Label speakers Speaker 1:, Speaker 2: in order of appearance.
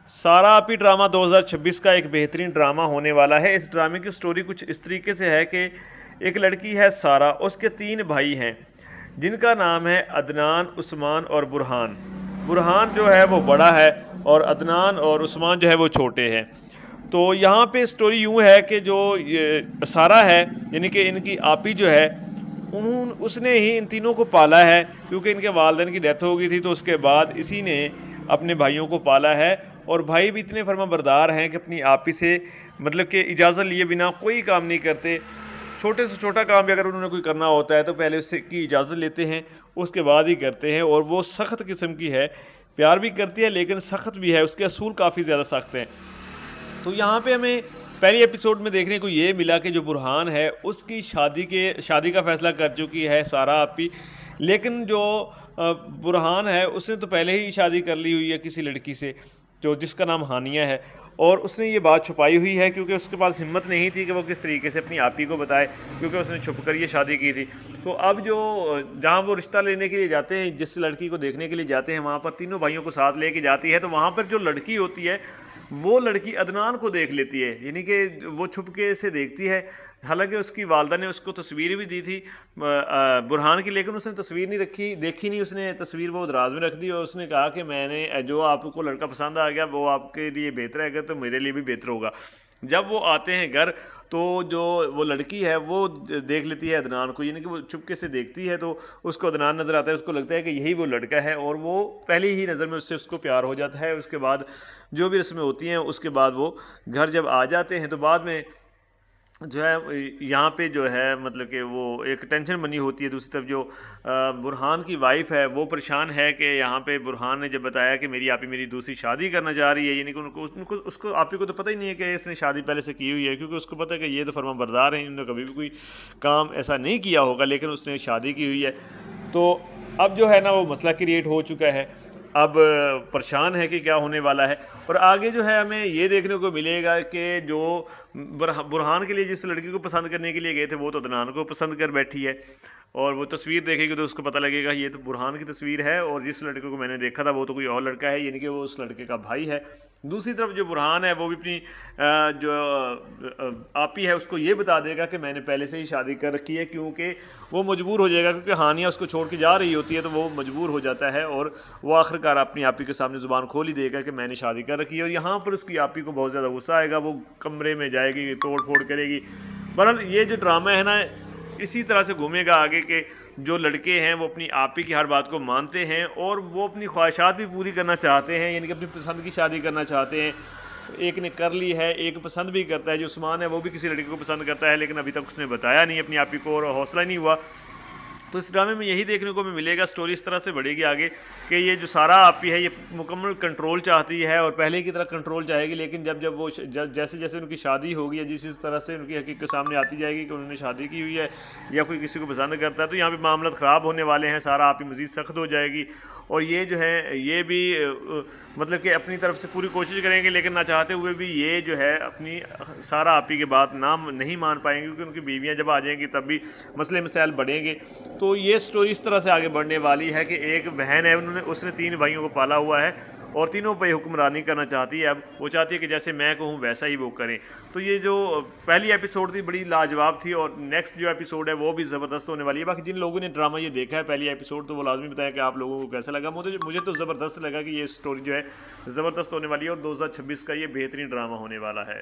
Speaker 1: سارا آپی ڈرامہ 2026 کا ایک بہترین ڈرامہ ہونے والا ہے۔ اس ڈرامے کی سٹوری کچھ اس طریقے سے ہے کہ ایک لڑکی ہے سارا، اس کے 3 بھائی ہیں جن کا نام ہے عدنان، عثمان اور برہان۔ برہان جو ہے وہ بڑا ہے اور عدنان اور عثمان جو ہے وہ چھوٹے ہیں۔ تو یہاں پہ سٹوری یوں ہے کہ جو سارا ہے یعنی کہ ان کی آپی جو ہے اس نے ہی ان تینوں کو پالا ہے، کیونکہ ان کے والدین کی ڈیتھ ہو گئی تھی تو اس کے بعد اسی نے اپنے بھائیوں کو پالا ہے۔ اور بھائی بھی اتنے فرما بردار ہیں کہ اپنی آپی سے مطلب کہ اجازت لیے بنا کوئی کام نہیں کرتے۔ چھوٹے سے چھوٹا کام بھی اگر انہوں نے کوئی کرنا ہوتا ہے تو پہلے اس کی اجازت لیتے ہیں، اس کے بعد ہی کرتے ہیں۔ اور وہ سخت قسم کی ہے، پیار بھی کرتی ہے لیکن سخت بھی ہے، اس کے اصول کافی زیادہ سخت ہیں۔ تو یہاں پہ ہمیں پہلی ایپیسوڈ میں دیکھنے کو یہ ملا کہ جو برہان ہے اس کی شادی کا فیصلہ کر چکی ہے سارا آپی، لیکن جو برہان ہے اس نے تو پہلے ہی شادی کر لی ہوئی ہے کسی لڑکی سے جو جس کا نام ہانیہ ہے، اور اس نے یہ بات چھپائی ہوئی ہے کیونکہ اس کے پاس ہمت نہیں تھی کہ وہ کس طریقے سے اپنی آپی کو بتائے، کیونکہ اس نے چھپ کر یہ شادی کی تھی۔ تو اب جو جہاں وہ رشتہ لینے کے لیے جاتے ہیں، جس لڑکی کو دیکھنے کے لیے جاتے ہیں، وہاں پر تینوں بھائیوں کو ساتھ لے کے جاتی ہے، تو وہاں پر جو لڑکی ہوتی ہے وہ لڑکی عدنان کو دیکھ لیتی ہے، یعنی کہ وہ چھپ کے سے دیکھتی ہے۔ حالانکہ اس کی والدہ نے اس کو تصویر بھی دی تھی برہان کی، لیکن اس نے تصویر نہیں دیکھی نہیں، اس نے تصویر وہ دراز میں رکھ دی اور اس نے کہا کہ میں نے جو آپ کو لڑکا پسند آ گیا وہ آپ کے لیے بہتر ہے گا تو میرے لیے بھی بہتر ہوگا۔ جب وہ آتے ہیں گھر تو جو وہ لڑکی ہے وہ دیکھ لیتی ہے عدنان کو، یعنی کہ وہ چپکے سے دیکھتی ہے تو اس کو عدنان نظر آتا ہے، اس کو لگتا ہے کہ یہی وہ لڑکا ہے اور وہ پہلی ہی نظر میں اس کو پیار ہو جاتا ہے۔ اس کے بعد جو بھی رسمیں ہوتی ہیں اس کے بعد وہ گھر جب آ جاتے ہیں تو بعد میں جو ہے یہاں پہ جو ہے مطلب کہ وہ ایک ٹینشن بنی ہوتی ہے۔ دوسری طرف جو برہان کی وائف ہے وہ پریشان ہے کہ یہاں پہ برہان نے جب بتایا کہ میری آپی میری دوسری شادی کرنا چاہ رہی ہے، یعنی کہ اس کو آپی کو تو پتہ ہی نہیں ہے کہ اس نے شادی پہلے سے کی ہوئی ہے، کیونکہ اس کو پتہ ہے کہ یہ تو فرما بردار ہیں، انہوں نے کبھی بھی کوئی کام ایسا نہیں کیا ہوگا، لیکن اس نے شادی کی ہوئی ہے۔ تو اب جو ہے نا وہ مسئلہ کریٹ ہو چکا ہے، اب پریشان ہے کہ کیا ہونے والا ہے۔ اور آگے جو ہے ہمیں یہ دیکھنے کو ملے گا کہ جو برہان کے لیے جس لڑکی کو پسند کرنے کے لیے گئے تھے وہ تو عدنان کو پسند کر بیٹھی ہے، اور وہ تصویر دیکھے گی تو اس کو پتہ لگے گا یہ تو برہان کی تصویر ہے، اور جس لڑکے کو میں نے دیکھا تھا وہ تو کوئی اور لڑکا ہے، یعنی کہ وہ اس لڑکے کا بھائی ہے۔ دوسری طرف جو برہان ہے وہ بھی اپنی جو آپی ہے اس کو یہ بتا دے گا کہ میں نے پہلے سے ہی شادی کر رکھی ہے، کیونکہ وہ مجبور ہو جائے گا، کیونکہ ہانیہ اس کو چھوڑ کے جا رہی ہوتی ہے تو وہ مجبور ہو جاتا ہے، اور وہ آخر کار اپنی آپی کے سامنے زبان کھول ہی دے گا کہ میں نے شادی کر رکھی ہے۔ اور یہاں پر اس کی آپی کو بہت زیادہ غصہ آئے گا، وہ کمرے میں جائے گی، توڑ پھوڑ کرے گی۔ بہرحال یہ جو ڈرامہ ہے نا اسی طرح سے گھومے گا آگے کہ جو لڑکے ہیں وہ اپنی آپی کی ہر بات کو مانتے ہیں اور وہ اپنی خواہشات بھی پوری کرنا چاہتے ہیں، یعنی کہ اپنی پسند کی شادی کرنا چاہتے ہیں۔ ایک نے کر لی ہے، ایک پسند بھی کرتا ہے، جو عثمان ہے وہ بھی کسی لڑکی کو پسند کرتا ہے، لیکن ابھی تک اس نے بتایا نہیں اپنی آپی کو اور حوصلہ نہیں ہوا۔ تو اس ڈرامے میں یہی دیکھنے کو ہمیں ملے گا، سٹوری اس طرح سے بڑھے گی آگے کہ یہ جو سارا آپی ہے یہ مکمل کنٹرول چاہتی ہے اور پہلے کی طرح کنٹرول چاہے گی، لیکن جب وہ جیسے جیسے ان کی شادی ہوگی یا جس طرح سے ان کی حقیقت سامنے آتی جائے گی کہ انہوں نے شادی کی ہوئی ہے یا کوئی کسی کو پسند کرتا ہے، تو یہاں پہ معاملات خراب ہونے والے ہیں، سارا آپی مزید سخت ہو جائے گی، اور یہ جو ہے یہ بھی مطلب کہ اپنی طرف سے پوری کوشش کریں گے، لیکن نہ چاہتے ہوئے بھی یہ جو ہے اپنی سارا آپی کے بات نہیں مان پائیں گے، کیونکہ ان کی بیویاں جب آ جائیں گی تب بھی مسئلے مسائل بڑھیں گے۔ تو یہ سٹوری اس طرح سے آگے بڑھنے والی ہے کہ ایک بہن ہے اس نے 3 بھائیوں کو پالا ہوا ہے اور تینوں پہ حکمرانی کرنا چاہتی ہے، اب وہ چاہتی ہے کہ جیسے میں کہوں ویسا ہی وہ کریں۔ تو یہ جو پہلی ایپیسوڈ تھی بڑی لاجواب تھی، اور نیکسٹ جو ایپیسوڈ ہے وہ بھی زبردست ہونے والی ہے۔ باقی جن لوگوں نے ڈرامہ یہ دیکھا ہے پہلی ایپیسوڈ تو وہ لازمی بتائیں کہ آپ لوگوں کو کیسا لگا۔ مجھے تو زبردست لگا کہ یہ سٹوری جو ہے زبردست ہونے والی ہے، اور 2026 کا یہ بہترین ڈرامہ ہونے والا ہے۔